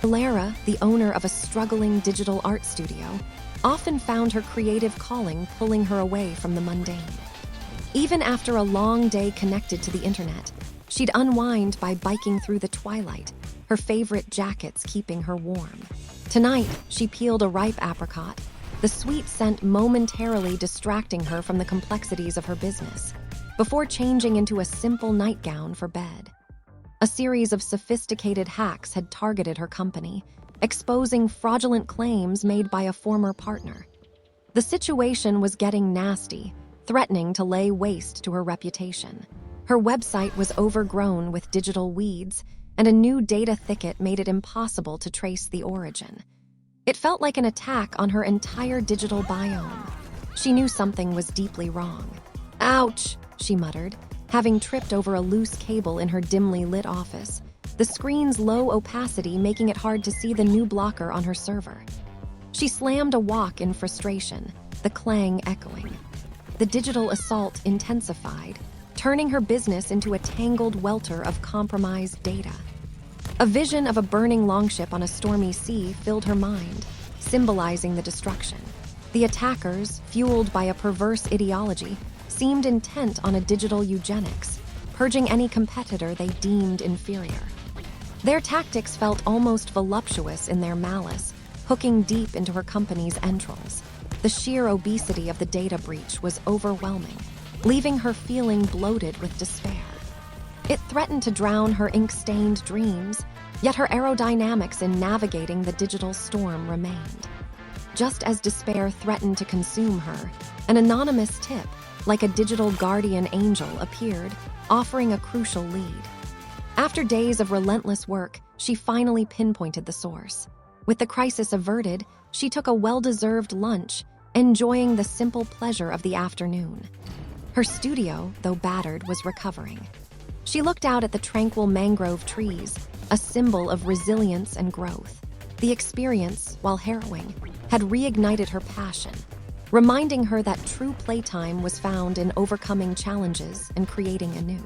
Lara, the owner of a struggling digital art studio, often found her creative calling pulling her away from the mundane. Even after a long day connected to the internet, she'd unwind by biking through the twilight, her favorite jackets keeping her warm. Tonight, she peeled a ripe apricot, the sweet scent momentarily distracting her from the complexities of her business, before changing into a simple nightgown for bed. A series of sophisticated hacks had targeted her company, exposing fraudulent claims made by a former partner. The situation was getting nasty, threatening to lay waste to her reputation. Her website was overgrown with digital weeds, and a new data thicket made it impossible to trace the origin. It felt like an attack on her entire digital biome. She knew something was deeply wrong. "Ouch," she muttered, having tripped over a loose cable in her dimly lit office, the screen's low opacity making it hard to see the new blocker on her server. She slammed a wok in frustration, the clang echoing. The digital assault intensified, turning her business into a tangled welter of compromised data. A vision of a burning longship on a stormy sea filled her mind, symbolizing the destruction. The attackers, fueled by a perverse ideology, seemed intent on a digital eugenics, purging any competitor they deemed inferior. Their tactics felt almost voluptuous in their malice, hooking deep into her company's entrails. The sheer obesity of the data breach was overwhelming, leaving her feeling bloated with despair. It threatened to drown her ink-stained dreams, yet her aerodynamics in navigating the digital storm remained. Just as despair threatened to consume her, an anonymous tip, like a digital guardian angel, appeared, offering a crucial lead. After days of relentless work, she finally pinpointed the source. With the crisis averted, she took a well-deserved lunch, enjoying the simple pleasure of the afternoon. Her studio, though battered, was recovering. She looked out at the tranquil mangrove trees, a symbol of resilience and growth. The experience, while harrowing, had reignited her passion, reminding her that true playtime was found in overcoming challenges and creating anew.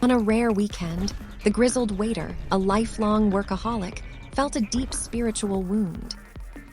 On a rare weekend, the grizzled waiter, a lifelong workaholic, felt a deep spiritual wound.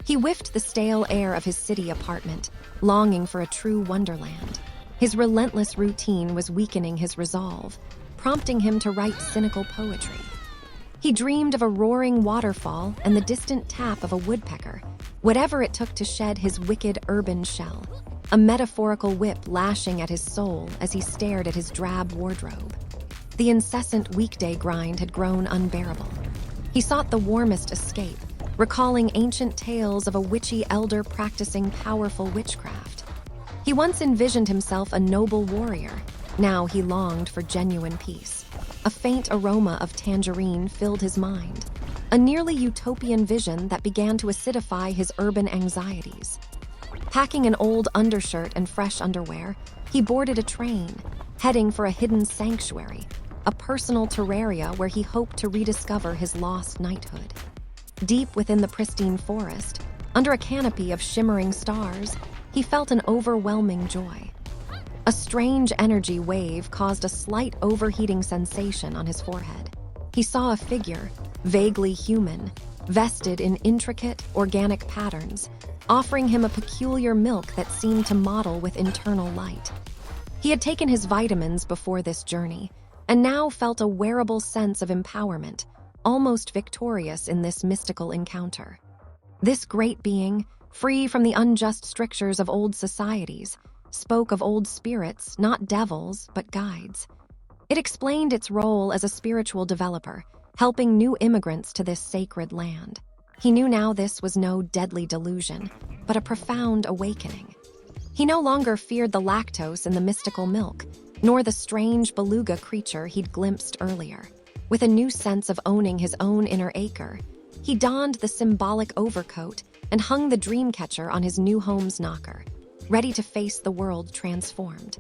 He whiffed the stale air of his city apartment, longing for a true wonderland. His relentless routine was weakening his resolve, prompting him to write cynical poetry. He dreamed of a roaring waterfall and the distant tap of a woodpecker, whatever it took to shed his wicked urban shell. a metaphorical whip lashing at his soul as he stared at his drab wardrobe. The incessant weekday grind had grown unbearable. He sought the warmest escape, recalling ancient tales of a witchy elder practicing powerful witchcraft. He once envisioned himself a noble warrior. Now he longed for genuine peace. A faint aroma of tangerine filled his mind, a nearly utopian vision that began to acidify his urban anxieties. Packing an old undershirt and fresh underwear, he boarded a train, heading for a hidden sanctuary, a personal terraria where he hoped to rediscover his lost knighthood. Deep within the pristine forest, under a canopy of shimmering stars, he felt an overwhelming joy. A strange energy wave caused a slight overheating sensation on his forehead. He saw a figure, vaguely human, vested in intricate, organic patterns, offering him a peculiar milk that seemed to model with internal light. He had taken his vitamins before this journey, and now felt a wearable sense of empowerment, almost victorious in this mystical encounter. This great being, free from the unjust strictures of old societies, spoke of old spirits, not devils, but guides. It explained its role as a spiritual developer, helping new immigrants to this sacred land. He knew now this was no deadly delusion, but a profound awakening. He no longer feared the lactose in the mystical milk, nor the strange beluga creature he'd glimpsed earlier. With a new sense of owning his own inner acre, he donned the symbolic overcoat and hung the dream catcher on his new home's knocker, ready to face the world transformed.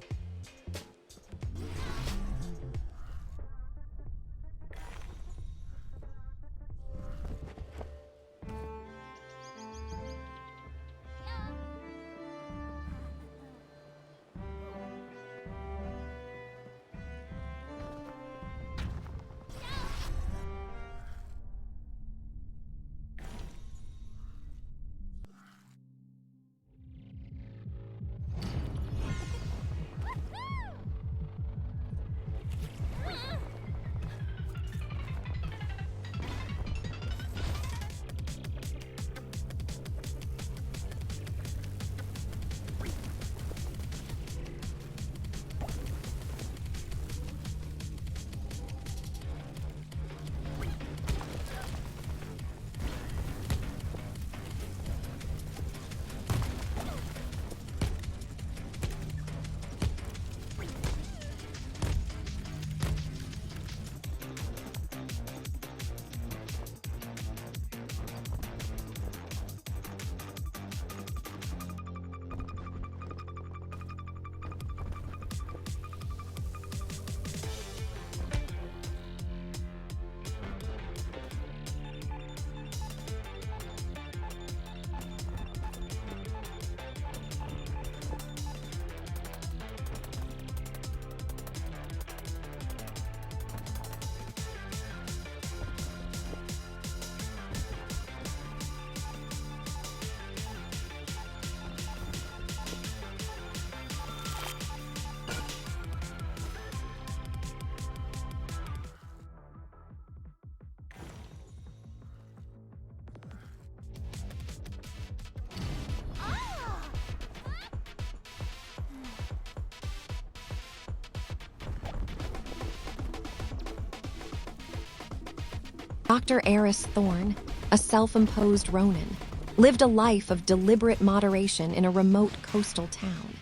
Dr. Eris Thorne, a self-imposed Ronin, lived a life of deliberate moderation in a remote coastal town.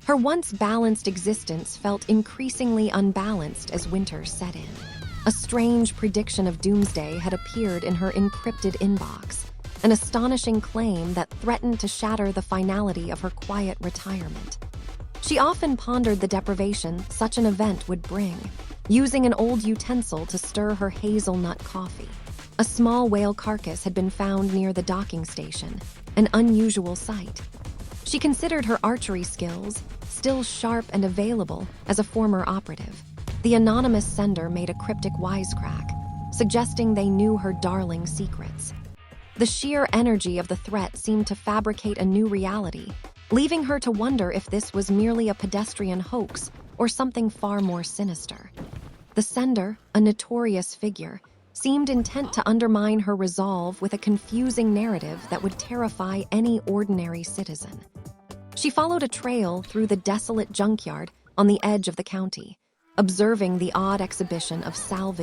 Her once balanced existence felt increasingly unbalanced as winter set in. A strange prediction of doomsday had appeared in her encrypted inbox, an astonishing claim that threatened to shatter the finality of her quiet retirement. She often pondered the deprivation such an event would bring, using an old utensil to stir her hazelnut coffee. A small whale carcass had been found near the docking station, an unusual sight. She considered her archery skills, still sharp and available as a former operative. The anonymous sender made a cryptic wisecrack, suggesting they knew her darling secrets. The sheer energy of the threat seemed to fabricate a new reality, leaving her to wonder if this was merely a pedestrian hoax or something far more sinister. The sender, a notorious figure, seemed intent to undermine her resolve with a confusing narrative that would terrify any ordinary citizen. She followed a trail through the desolate junkyard on the edge of the county, observing the odd exhibition of salvage